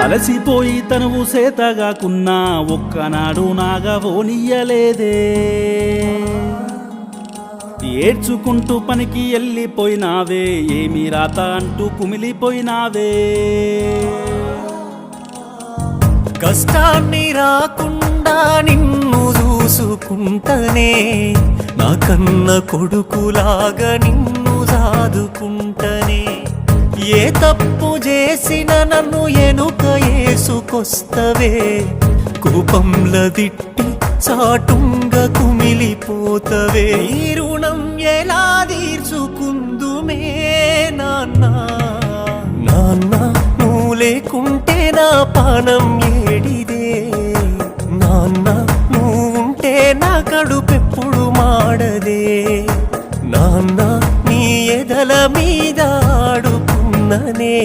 అలసిపోయి తనువు సేతగాకున్నా ఒక్కనాడు నాగవోనియ్యలేదే. ఏడ్చుకుంటూ పనికి వెళ్ళిపోయినావే, ఏమి రాత అంటూ కుమిలిపోయినావే. కష్టాన్ని రాకుండా నిన్ను చూసుకుంటనే, నా కన్న కొడుకులాగా నిన్ను సాదుకుంటనే. ఏ తప్పు చేసిన నన్ను ఎనుక ఏసుకొస్తవే, కోపంల దిట్టి చాటుంగా కుమిలిపోతవే. ఈ రుణం ఎలా తీర్చుకుందుమే నాన్న, నాన్న నువ్వు లేకుంటే నా పానం ఏడిదే. నాన్న నువ్వుంటే నా కడుపెప్పుడు మాడదే. నాన్న నీ ఎదల మీద ఆడుకున్ననే,